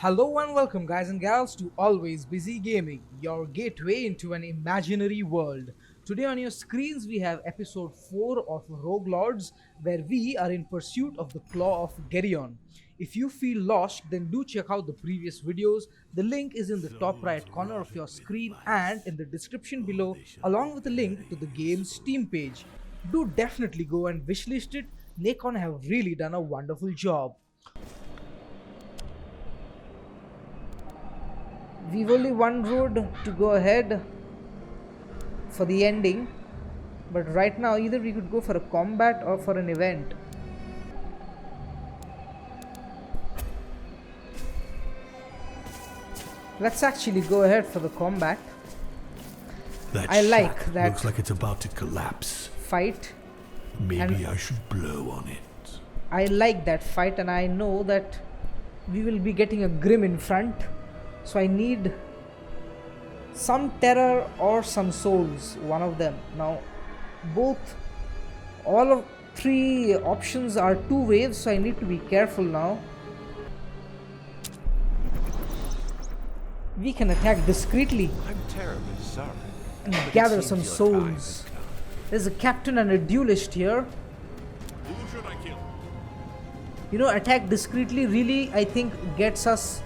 Hello and welcome, guys and gals, to Always Busy Gaming, your gateway into an imaginary world. Today on your screens, we have episode 4 of Rogue Lords, where we are in pursuit of the Claw of Geryon. If you feel lost, then do check out the previous videos. The link is in the top right corner of your screen and in the description below, along with a link to the game's Steam page. Do definitely go and wishlist it. Nacon have really done a wonderful job. We've only one road to go ahead for the ending, but right now either we could go for a combat or for an event. Let's actually go ahead for the combat. I like that. Looks like it's about to collapse. Fight. Maybe I should blow on it. I like that fight, and I know that we will be getting a Grim in front. So I need some terror or some souls, one of them. Now, all of three options are 2 waves, so I need to be careful now. We can attack discreetly I'm terribly sorry. and gather some souls. There's a captain and a duelist here. Who should I kill? You know, attack discreetly really, I think, gets us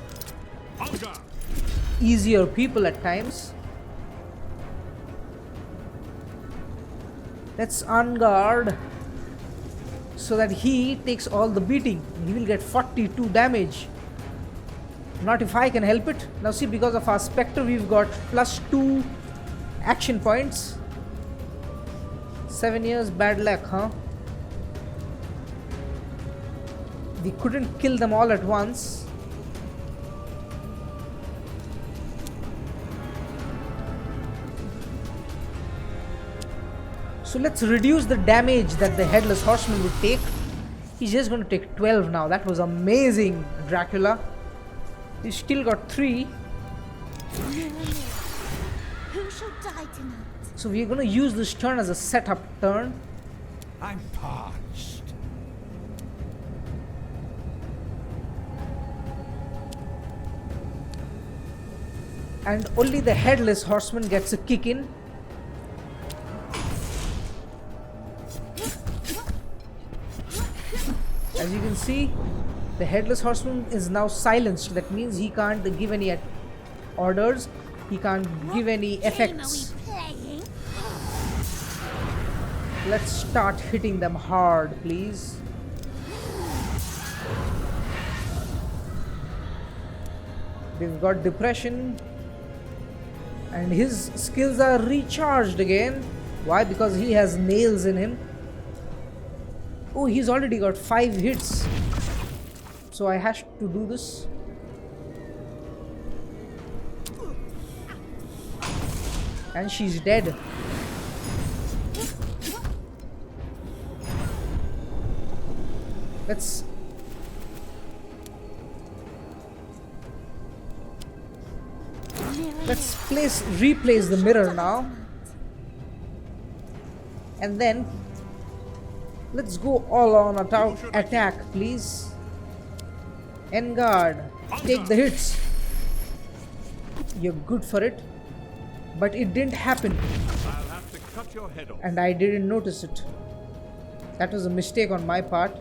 easier people at times. Let's on guard so that he takes all the beating. He will get 42 damage. Not if I can help it. Now see, because of our Spectre, we've got +2 action points. 7 years bad luck, huh? We couldn't kill them all at once. So let's reduce the damage that the Headless Horseman would take. He's just going to take 12 now. That was amazing, Dracula. He's still got 3. Who shall die tonight? So we're going to use this turn as a setup turn. I'm parched. And only the Headless Horseman gets a kick in. As you can see, the Headless Horseman is now silenced. That means he can't give any orders. He can't give any effects. Let's start hitting them hard, please. We've got Depression. And his skills are recharged again. Why? Because he has nails in him. Oh, he's already got 5 hits. So I have to do this. And she's dead. Let's replace the mirror now. And then let's go all on attack, please. Engard, take the hits. You're good for it. But it didn't happen. I'll have to cut your head off. And I didn't notice it. That was a mistake on my part.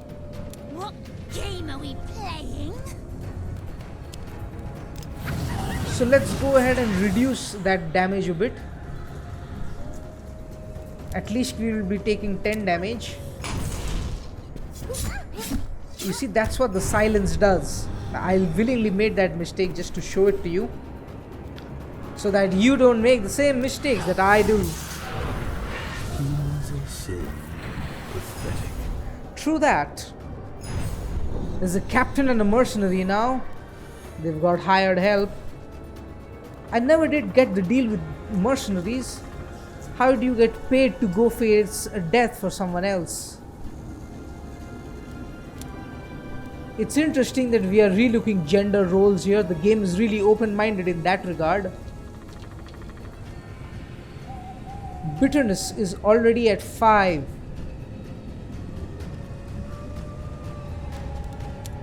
What game are we playing? So let's go ahead and reduce that damage a bit. At least we will be taking 10 damage. You see, that's what the silence does. I willingly made that mistake just to show it to you, so that you don't make the same mistakes that I do. Kings are so pathetic. True that. There's a captain and a mercenary now. They've got hired help. I never did get the deal with mercenaries. How do you get paid to go face death for someone else? It's interesting that we are relooking gender roles here. The game is really open-minded in that regard. Bitterness is already at 5.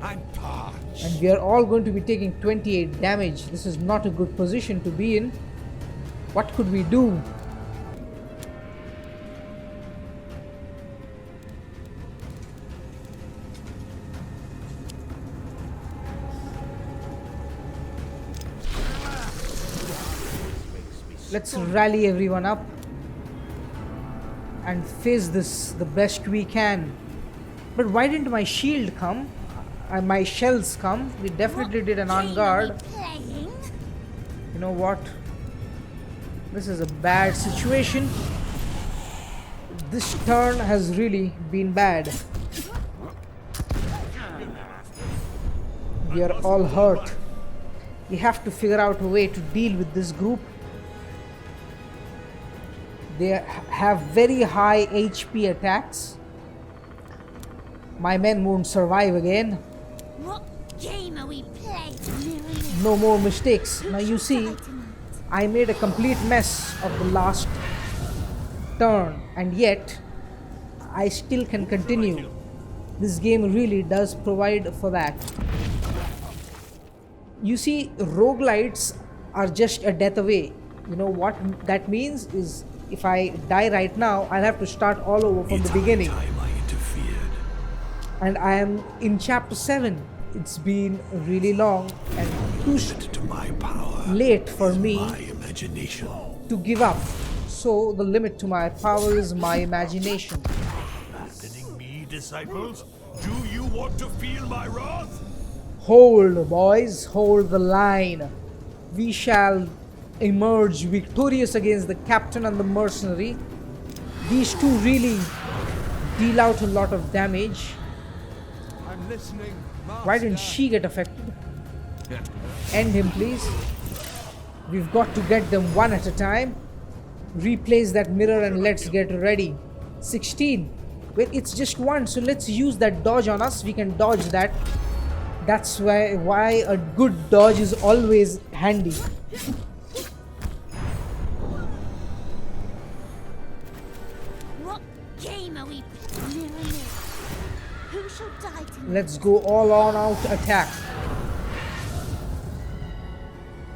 I'm parched. And We are all going to be taking 28 damage. This is not a good position to be in. What could we do? Let's rally everyone up and face this the best we can. But why didn't my shield come? My shells come? We definitely did an on guard. Playing? You know what? This is a bad situation. This turn has really been bad. We are all hurt. We have to figure out a way to deal with this group. They have very high HP attacks. My men won't survive again. What game are we playing? Mirror, No more mistakes. who Now you shall see, die tonight? I made a complete mess of the last turn, and yet I still can continue. This game really does provide for that. You see, roguelites are just a death away. You know what that means is if I die right now, I'll have to start all over from the beginning. Time I interfered. And I am in chapter 7. It's been really long and too To my power. late for me My imagination. to give up. So the limit to my power is my imagination. Abandoning me, disciples? Do you want to feel my wrath? Hold, boys, hold the line. We shall emerge victorious against the captain and the mercenary. These two really deal out a lot of damage. I'm listening, Master. Why didn't she get affected? End him, please. We've got to get them one at a time. Replace that mirror and let's get ready. 16. Well, it's just one, so let's use that dodge on us. We can dodge that. That's why a good dodge is always handy. What game are we playing? Mirror, mirror, who shall die tonight? Let's go all on out attack.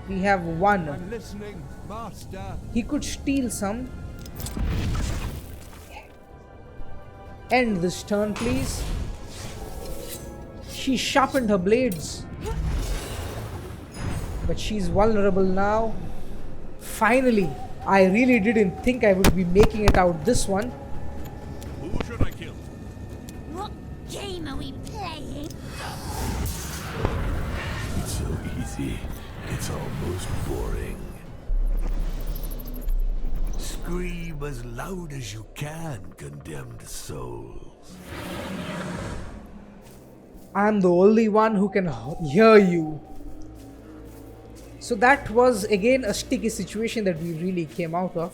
We have one. I'm listening, Master. He could steal some. End this turn, please. She sharpened her blades. But she's vulnerable now. Finally, I really didn't think I would be making it out this one. Who should I kill? What game are we playing? It's so easy. It's almost boring. Scream as loud as you can, condemned souls. I'm the only one who can hear you. So that was again a sticky situation that we really came out of.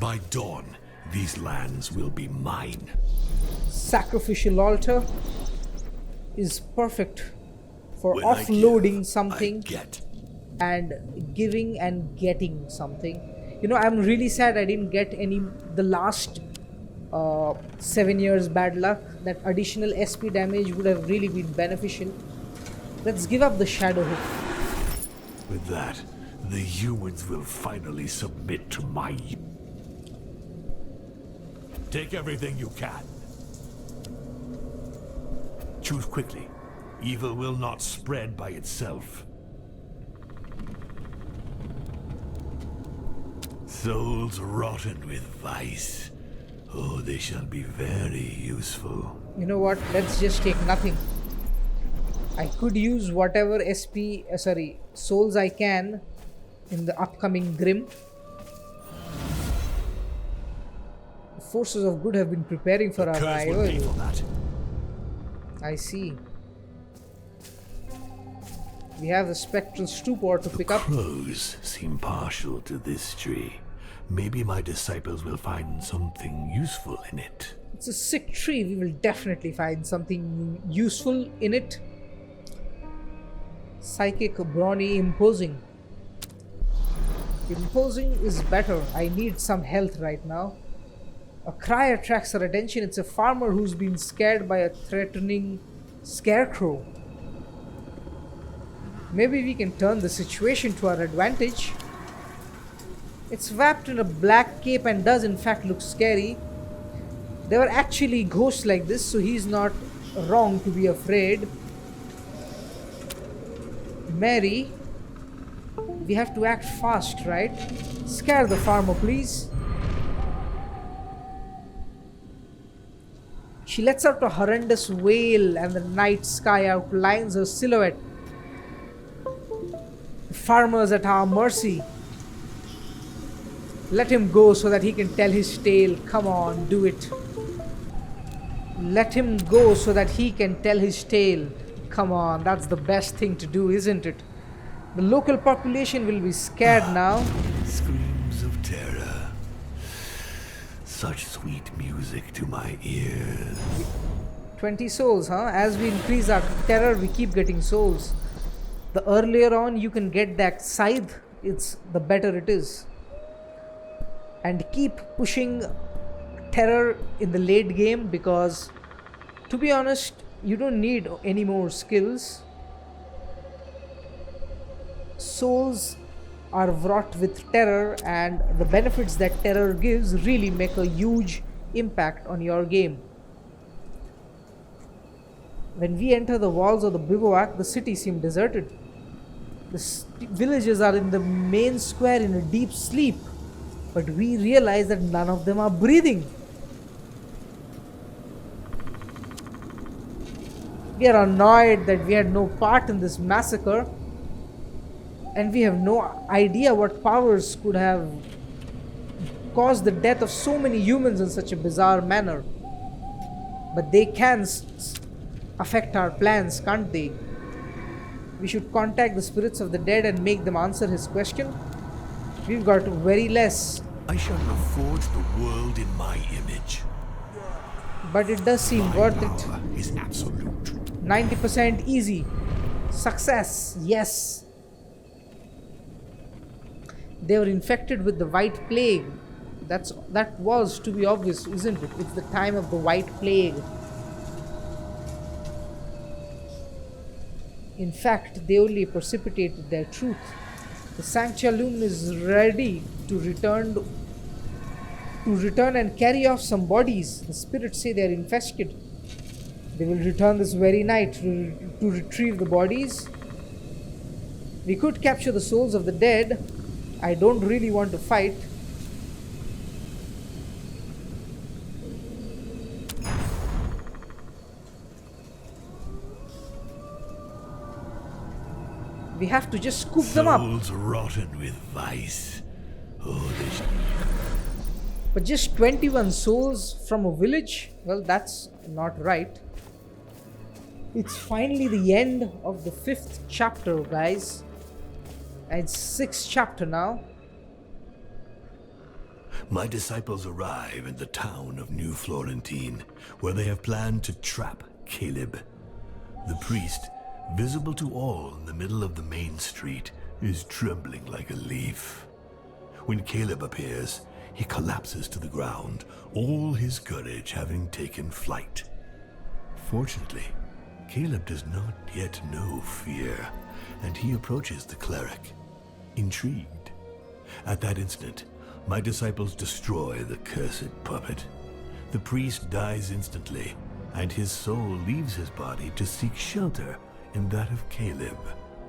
By dawn, these lands will be mine. Sacrificial altar is perfect for When I offloading give, something I get. and giving and getting something. You know, I'm really sad I didn't get the last 7 years bad luck. That additional SP damage would have really been beneficial. Let's give up the shadow hook. With that, the humans will finally submit to my... Take everything you can. Choose quickly. Evil will not spread by itself. Souls rotten with vice. Oh, they shall be very useful. You know what? Let's just take nothing. I could use whatever souls I can in the upcoming Grim. The forces of good have been preparing for our Curse will pay arrival. for that. I see. We have the spectral stupor to pick up. Crows seem partial to this tree. Maybe my disciples will find something useful in it. It's a sick tree. We will definitely find something useful in it. Psychic, brawny, imposing. Imposing is better. I need some health right now. A cry attracts our attention. It's a farmer who's been scared by a threatening scarecrow. Maybe we can turn the situation to our advantage. It's wrapped in a black cape and does in fact look scary. There were actually ghosts like this, so he's not wrong to be afraid. Mary, we have to act fast, right? Scare the farmer, please. She lets out a horrendous wail, and the night sky outlines her silhouette. The farmer's at our mercy. Let him go so that he can tell his tale. Come on, do it. Let him go so that he can tell his tale. Come on, that's the best thing to do, isn't it? The local population will be scared now. Screams of terror. Such sweet music to my ears. 20 souls, huh? As we increase our terror, we keep getting souls. The earlier on you can get that scythe, the better it is. And keep pushing terror in the late game, because to be honest, you don't need any more skills. Souls are wrought with terror, and the benefits that terror gives really make a huge impact on your game. When we enter the walls of the bivouac, the city seemed deserted. The villages are in the main square in a deep sleep, but we realize that none of them are breathing. We are annoyed that we had no part in this massacre, and we have no idea what powers could have caused the death of so many humans in such a bizarre manner. But they can affect our plans, can't they? We should contact the spirits of the dead and make them answer his question. We've got very less. I shall have forged the world in my image. But it does seem My worth power it. is absolute. 90% easy. Success, yes. They were infected with the white plague. That was to be obvious, isn't it? It's the time of the white plague. In fact, they only precipitated their truth. The Sanctuarium is ready to return and carry off some bodies. The spirits say they are infested. They will return this very night to retrieve the bodies. We could capture the souls of the dead. I don't really want to fight. We have to just scoop them up. Souls rotten with vice. Oh, But just 21 souls from a village? Well, that's not right. It's finally the end of the 5th chapter, guys. It's 6th chapter now. My disciples arrive in the town of New Florentine, where they have planned to trap Caleb. The priest, visible to all in the middle of the main street, is trembling like a leaf. When Caleb appears, he collapses to the ground, all his courage having taken flight. Fortunately, Caleb does not yet know fear, and he approaches the cleric, intrigued. At that instant, my disciples destroy the cursed puppet. The priest dies instantly, and his soul leaves his body to seek shelter in that of Caleb.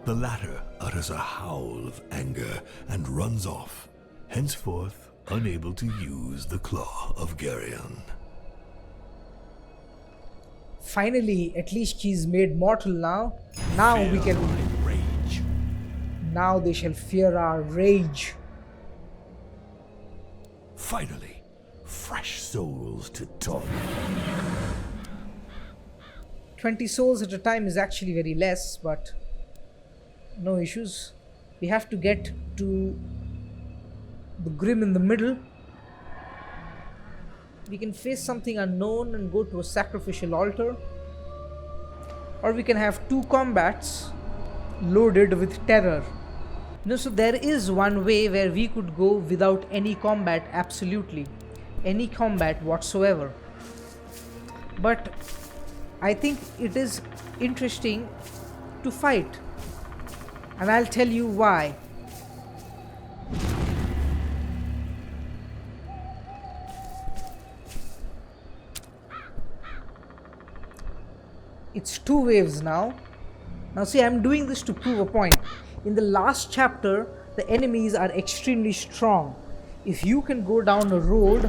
The latter utters a howl of anger and runs off, henceforth unable to use the Claw of Geryon. Finally, at least she's made mortal now. Now we can. My rage. Now they shall fear our rage. Finally, fresh souls to talk. 20 souls at a time is actually very less, but no issues. We have to get to the Grim in the middle. We can face something unknown and go to a sacrificial altar. Or we can have 2 combats loaded with terror. So there is one way where we could go without any combat, absolutely. Any combat whatsoever. But I think it is interesting to fight. And I'll tell you why. It's 2 waves now. Now see, I'm doing this to prove a point. In the last chapter, the enemies are extremely strong. If you can go down a road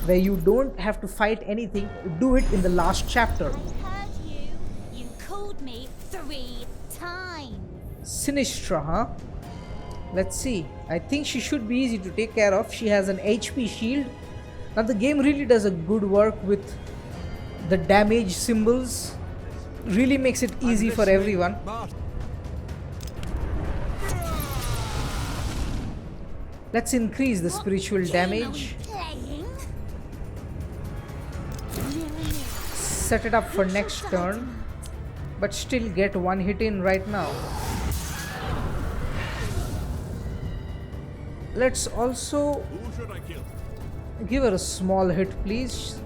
where you don't have to fight anything, do it in the last chapter. I heard you. You called me 3 times. Sinistra, huh? Let's see. I think she should be easy to take care of. She has an HP shield. Now the game really does a good work with the damage symbols. Really makes it easy for everyone. Let's increase the spiritual damage. Set it up for next turn. But still get one hit in right now. Let's also give her a small hit, please.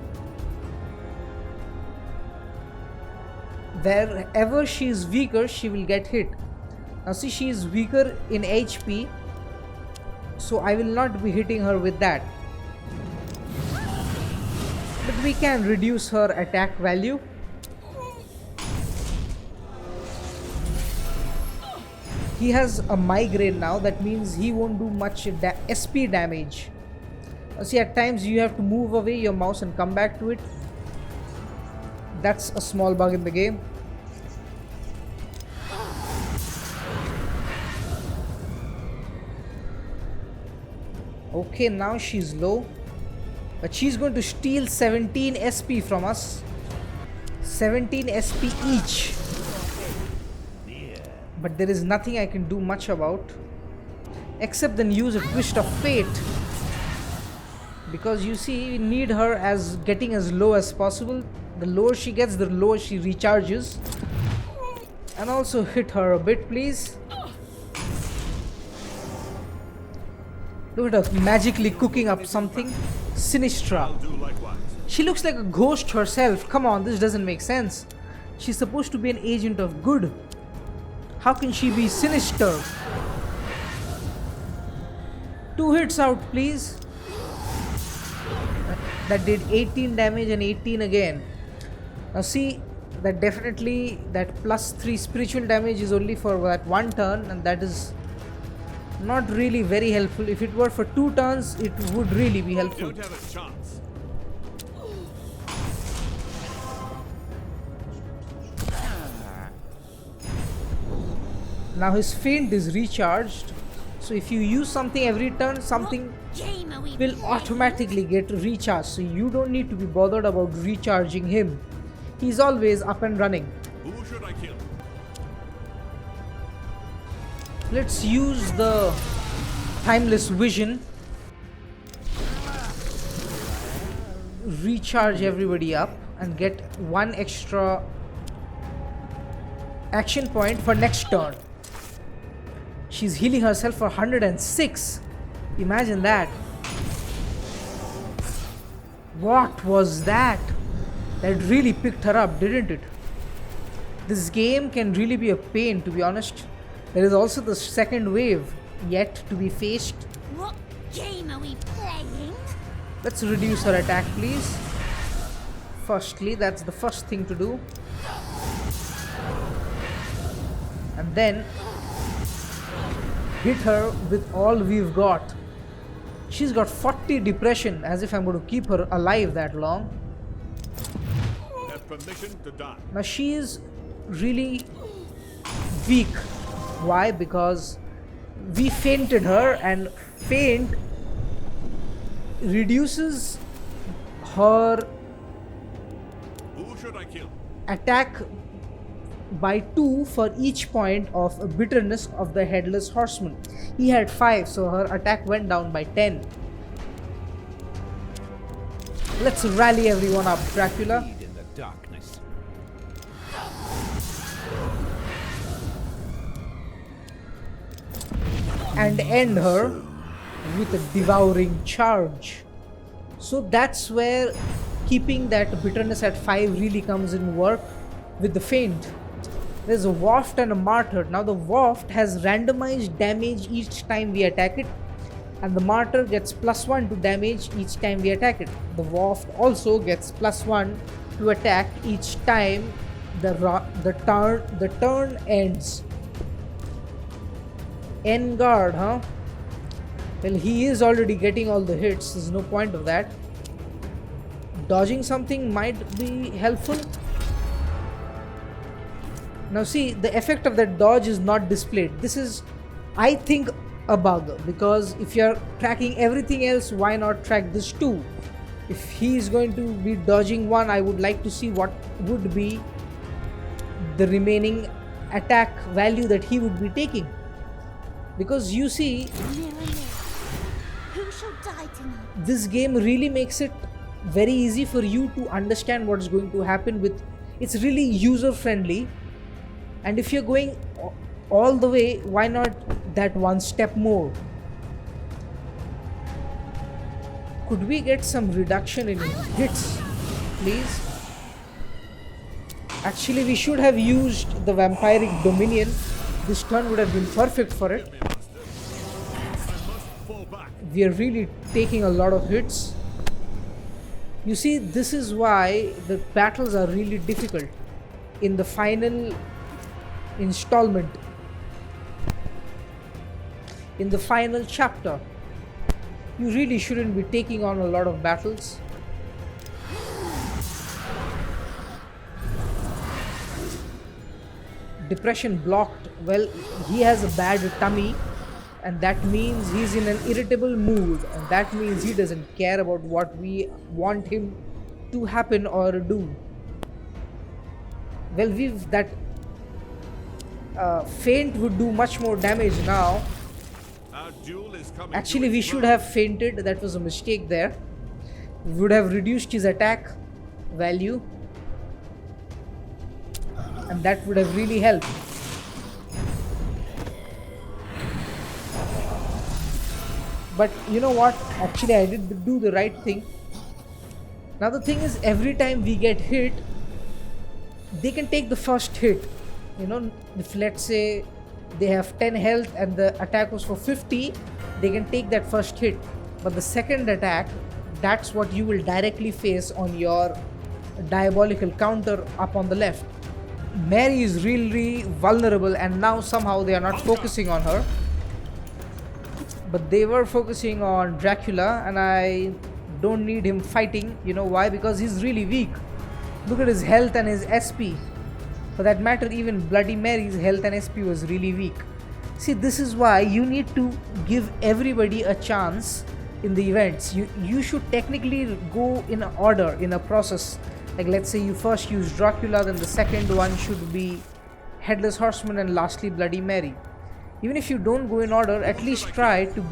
Wherever she is weaker, she will get hit. Now see, she is weaker in HP, so I will not be hitting her with that. But we can reduce her attack value. He has a migraine now, that means he won't do much SP damage. Now see, at times you have to move away your mouse and come back to it. That's a small bug in the game. Okay, now she's low, but she's going to steal 17 SP from us. 17 SP each. But there is nothing I can do much about, except then use a twist of fate. Because you see, we need her as getting as low as possible. The lower she gets, the lower she recharges. And also hit her a bit, please. Look at her magically cooking up something. Sinistra. She looks like a ghost herself. Come on, this doesn't make sense. She's supposed to be an agent of good. How can she be sinister? 2 hits out, please. That did 18 damage and 18 again. Now see, that definitely, that +3 spiritual damage is only for that 1 turn, and that is not really very helpful. If it were for 2 turns, it would really be helpful. Don't have a chance. Now his feint is recharged, so if you use something every turn, something will automatically get recharged, so you don't need to be bothered about recharging him. He's always up and running. Who should I kill? Let's use the timeless vision. Recharge everybody up and get 1 extra action point for next turn. She's healing herself for 106. Imagine that. What was that? That really picked her up, didn't it? This game can really be a pain, to be honest. There is also the second wave yet to be faced. What game are we playing? Let's reduce her attack, please. Firstly, that's the first thing to do. And then hit her with all we've got. She's got 40 depression, as if I'm going to keep her alive that long. Have permission to die. Now she is really weak. Why? Because we fainted her, and faint reduces her Who should I kill? attack by 2 for each point of bitterness of the headless horseman. He had 5, so her attack went down by 10. Let's rally everyone up, Dracula. In the darkness. And end her with a devouring charge. So that's where keeping that bitterness at 5 really comes in work with the feint. There's a waft and a martyr. Now the waft has randomized damage each time we attack it, and the martyr gets +1 to damage each time we attack it. The waft also gets +1 to attack each time the turn ends. End guard, huh? Well, he is already getting all the hits. There's no point of that. Dodging something might be helpful. Now see, the effect of that dodge is not displayed. This is, I think, a bug, because if you're tracking everything else, why not track this too? If he is going to be dodging one, I would like to see what would be the remaining attack value that he would be taking. Because you see, Mirror, mirror, who shall die tonight? this game really makes it very easy for you to understand what's going to happen. With it's really user friendly, and if you're going all the way, why not that one step more? Could we get some reduction in hits, please? Actually, we should have used the vampiric dominion. This turn would have been perfect for it. Fall back. We are really taking a lot of hits. You see, this is why the battles are really difficult in the final installment, in the final chapter. You really shouldn't be taking on a lot of battles. Depression blocked. Well, he has a bad tummy, and that means he's in an irritable mood, and that means he doesn't care about what we want him to happen or do. Well, we've that feint would do much more damage now. Our duel is coming. Actually, we should have fainted. That was a mistake there. We would have reduced his attack value, and that would have really helped. But you know what? Actually, I did do the right thing. Now the thing is, every time we get hit, they can take the first hit. You know, if let's say they have 10 health and the attack was for 50, they can take that first hit. But the second attack, that's what you will directly face on your diabolical counter up on the left. Mary is really vulnerable, and now somehow they are not focusing on her. But they were focusing on Dracula, and I don't need him fighting. You know why? Because he's really weak. Look at his health and his SP. For that matter, even Bloody Mary's health and SP was really weak. See, this is why you need to give everybody a chance in the events. You should technically go in order, in a process. Like, let's say you first use Dracula, then the second one should be Headless Horseman, and lastly Bloody Mary. Even if you don't go in order, at least try to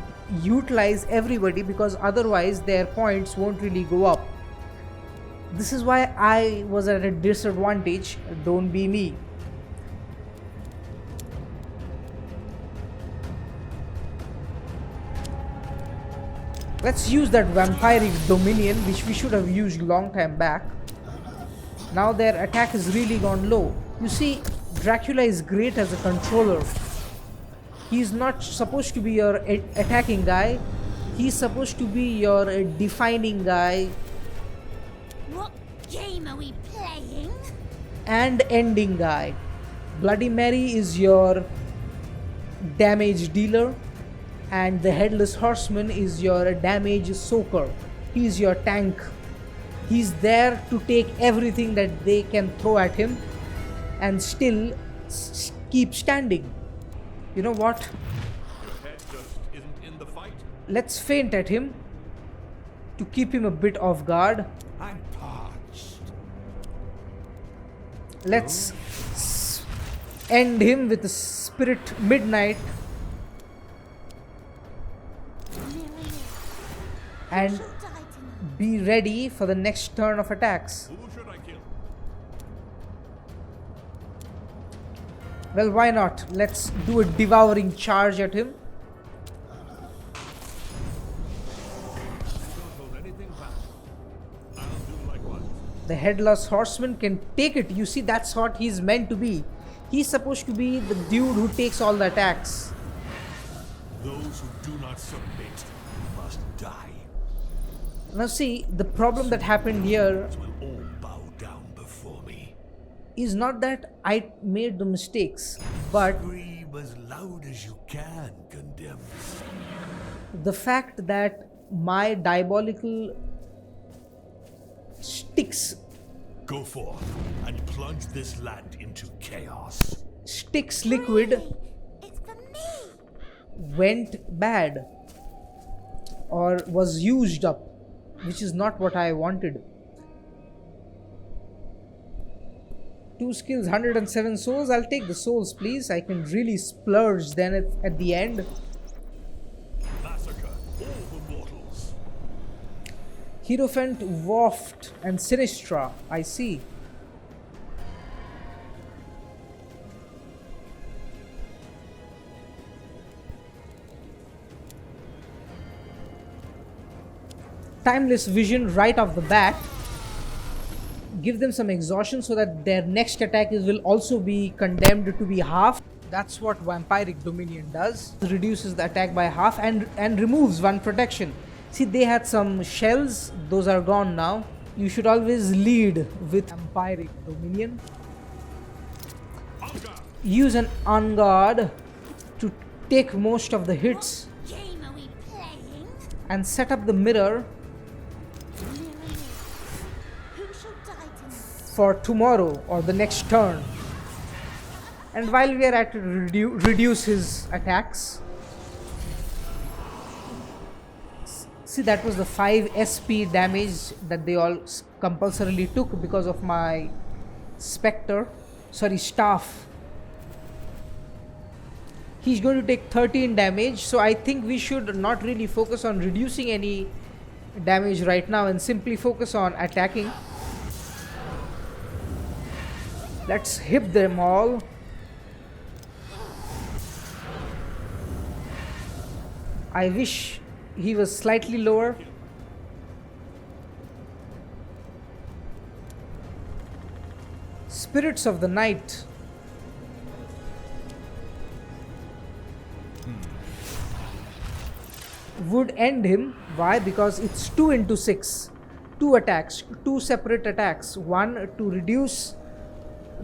utilize everybody, because otherwise their points won't really go up. This is why I was at a disadvantage. Don't be me. Let's use that vampiric dominion, which we should have used long time back. Now their attack has really gone low. You see, Dracula is great as a controller. He's not supposed to be your attacking guy. He's supposed to be your defining guy What game are we playing? and ending guy. Bloody Mary is your damage dealer, and the Headless Horseman is your damage soaker. He's your tank. He's there to take everything that they can throw at him and still keep standing. You know what? Your head just isn't in the fight. Let's feint at him to keep him a bit off guard. I'm parched. Let's end him with the Spirit Midnight Mirror, mirror, and who shall die tonight? be ready for the next turn of attacks. Who should I kill? Well, why not? Let's do a devouring charge at him. Don't hold anything back. I'll do likewise. The Headless Horseman can take it. You see, that's what he's meant to be. He's supposed to be the dude who takes all the attacks. Those who do not submit must die. Now see, the problem that happened here Will all bow down before me. is not that I made the mistakes, but Scream as loud as you can, condemned. the fact that my diabolical sticks Go forth and plunge this land into chaos. liquid Really? It's for me. went bad or was used up, which is not what I wanted. 2 skills, 107 souls. I'll take the souls, please. I can really splurge then at the end. Massacre all the mortals. Hierophant, Waft, and Sinistra. I see. Timeless Vision right off the bat. Give them some exhaustion so that their next attack will also be condemned to be half. That's what Vampiric Dominion does. Reduces the attack by half and removes one protection. See, they had some shells. Those are gone now. You should always lead with Vampiric Dominion. Use an On Guard to take most of the hits What game are we playing? and set up the mirror Mirror mirror. Who shall die tonight? for tomorrow or the next turn. And while we are at it, reduce his attacks. See, that was the 5 SP damage that they all compulsorily took because of my staff. He's going to take 13 damage, so I think we should not really focus on reducing any damage right now and simply focus on attacking. Let's hit them all. I wish he was slightly lower. Spirits of the Night. Would end him. Why? Because it's 2 into 6. 2 attacks. 2 separate attacks. One to reduce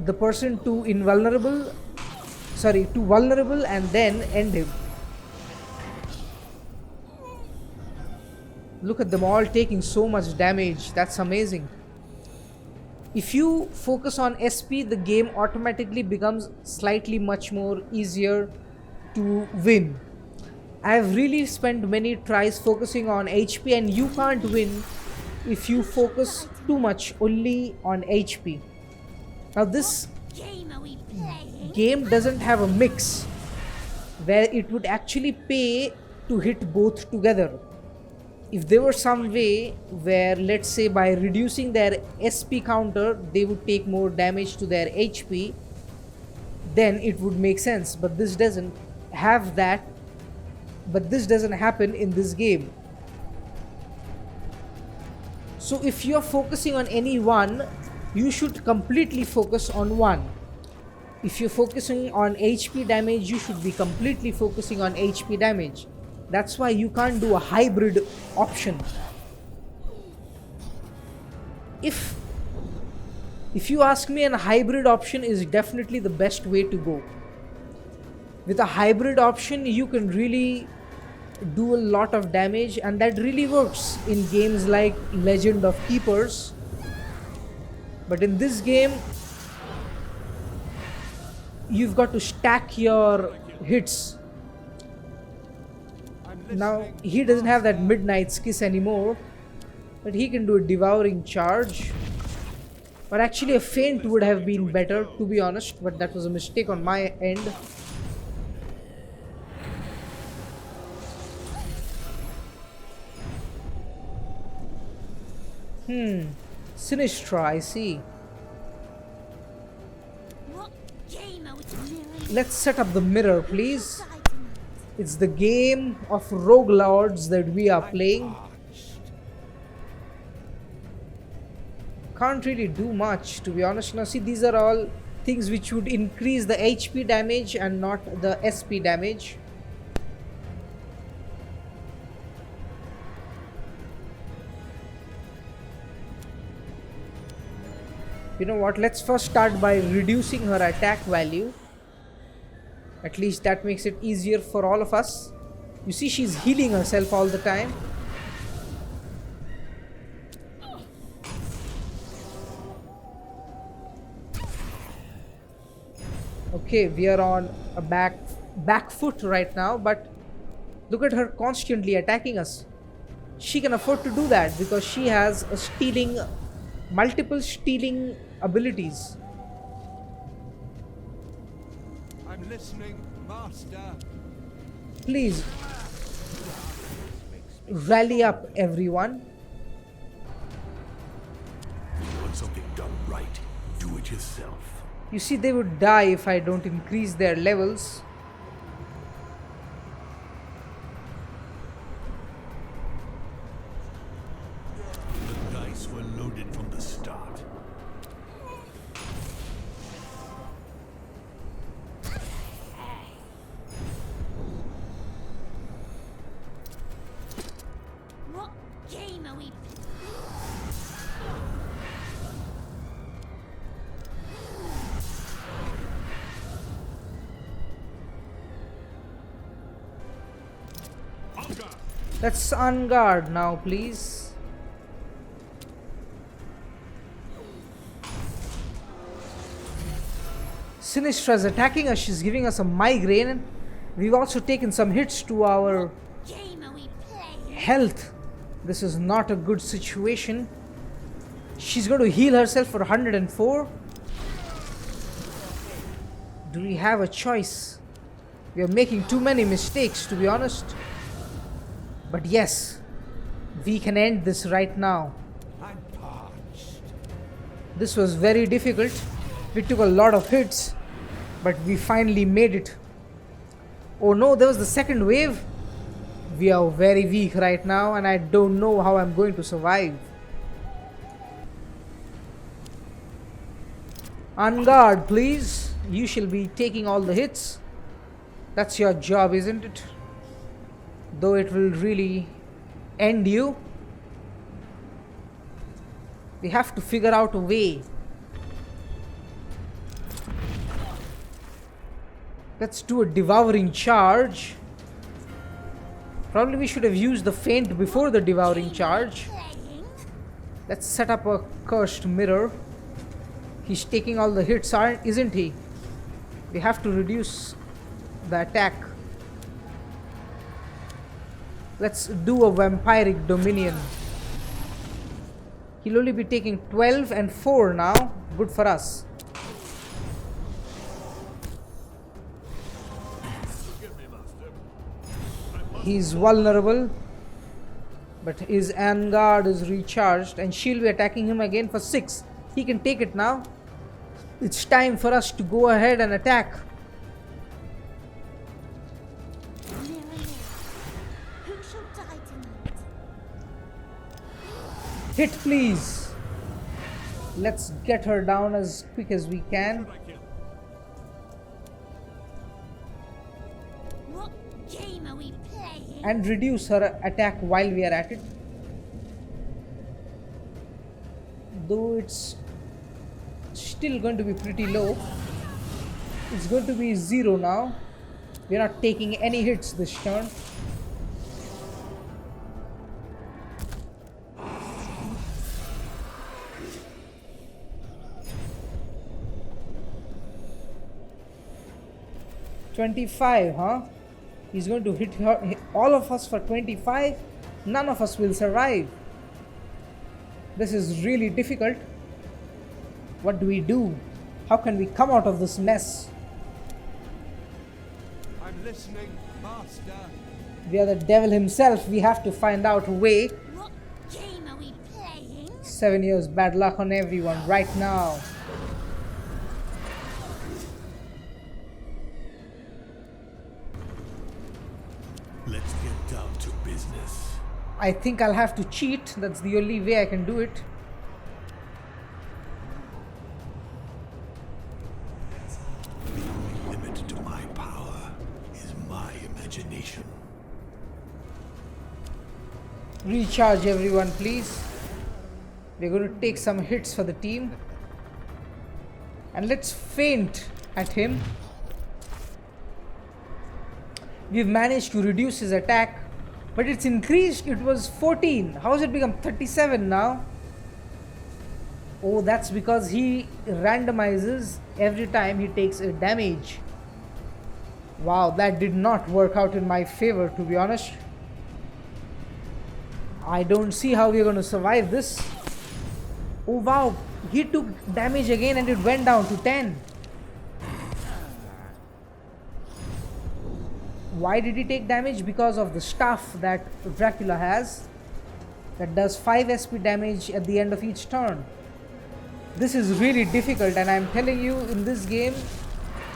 the person to vulnerable and then end him. Look at them all taking so much damage. That's amazing. If you focus on SP, the game automatically becomes slightly much more easier to win. I've really spent many tries focusing on HP, and you can't win if you focus too much only on HP. Now this Game are we playing? game doesn't have a mix where it would actually pay to hit both together. If there were some way where, let's say, by reducing their SP counter they would take more damage to their HP, then it would make sense. But this doesn't have that. But this doesn't happen in this game. So if you're focusing on any one, you should completely focus on one. If you're focusing on HP damage, you should be completely focusing on HP damage. That's why you can't do a hybrid option. If you ask me, a hybrid option is definitely the best way to go. With a hybrid option, you can really do a lot of damage, and that really works in games like Legend of Keepers. But in this game, you've got to stack your hits. Now, he doesn't have that Midnight's Kiss anymore, but he can do a Devouring Charge. But actually a Feint would have been better, to be honest, but that was a mistake on my end. Sinistra, I see. What game are we playing? Let's set up the mirror, please. Die tonight. It's the game of rogue lords that we are playing. Can't really do much, to be honest. Now see, these are all things which would increase the HP damage and not the SP damage. You know what, let's first start by reducing her attack value. At least that makes it easier for all of us. You see, she's healing herself all the time. Okay, we are on a back foot right now, but look at her constantly attacking us. She can afford to do that because she has a multiple stealing abilities. I'm listening, Master. Please rally up, everyone. You want something done right, do it yourself. You see, they would die if I don't increase their levels. The dice were loaded from the start. What game are we? On guard. Let's on guard now, please. Sinistra is attacking us. She's giving us a migraine. We've also taken some hits to our Game are we playing? health. This is not a good situation. She's going to heal herself for 104. Do we have a choice? We are making too many mistakes, to be honest. But yes, we can end this right now. I'm parched. This was very difficult. We took a lot of hits, but we finally made it. Oh no, there was the second wave. We are very weak right now, and I don't know how I'm going to survive. On guard, please. You shall be taking all the hits. That's your job, isn't it? Though it will really end you. We have to figure out a way. Let's do a devouring charge. Probably we should have used the feint before the devouring charge. Playing? Let's set up a cursed mirror. He's taking all the hits, isn't he? We have to reduce the attack. Let's do a vampiric dominion. He'll only be taking 12 and 4 now. Good for us. Forgive me, Master. He's vulnerable, but his Vanguard is recharged and she'll be attacking him again for 6. He can take it now. It's time for us to go ahead and attack. Mirror, mirror. Who shall die tonight? Hit, please. Let's get her down as quick as we can. I kill. What game are we playing? And reduce her attack while we are at it. Though it's still going to be pretty low. It's going to be 0 now. We're not taking any hits this turn. $25, huh? He's going to hit all of us for 25. None of us will survive. This is really difficult. What do we do? How can we come out of this mess? I'm listening, Master. We are the devil himself. We have to find out a way. What game are we playing? 7 years bad luck on everyone right now. Let's get down to business. I think I'll have to cheat. That's the only way I can do it. imagination. Recharge everyone, please. We're going to take some hits for the team. And let's feint at him. We've managed to reduce his attack, but it's increased. It was 14. How has it become 37 now? Oh, that's because he randomizes every time he takes a damage. Wow, that did not work out in my favor, to be honest. I don't see how we're going to survive this. Oh wow, he took damage again and it went down to 10. Why did he take damage? Because of the staff that Dracula has that does 5 SP damage at the end of each turn. This is really difficult, and I'm telling you, in this game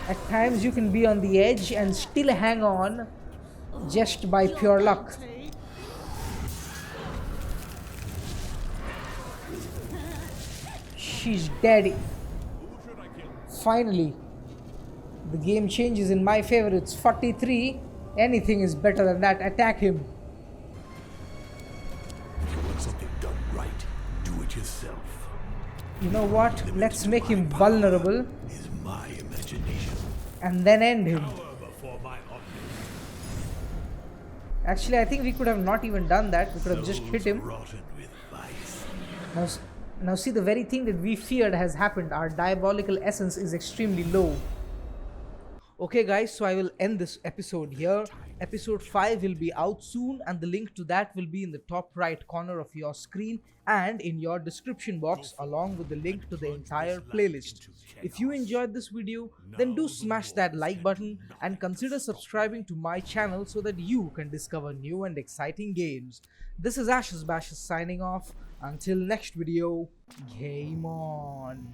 at times you can be on the edge and still hang on just by pure luck. She's dead. Finally, the game changes in my favor. It's 43. Anything is better than that. Attack him. If you want something done right, do it yourself. You know what? Let's make him vulnerable Is my imagination. and then end him. Before my object. Actually, I think we could have not even done that. We could have just hit him. Rotten with vice. Now see, the very thing that we feared has happened. Our diabolical essence is extremely low. Okay guys, so I will end this episode here. Episode 5 will be out soon, and the link to that will be in the top right corner of your screen and in your description box, along with the link to the entire playlist. If you enjoyed this video, then do smash that like button and consider subscribing to my channel so that you can discover new and exciting games. This is Ashes Bashes signing off. Until next video, game on.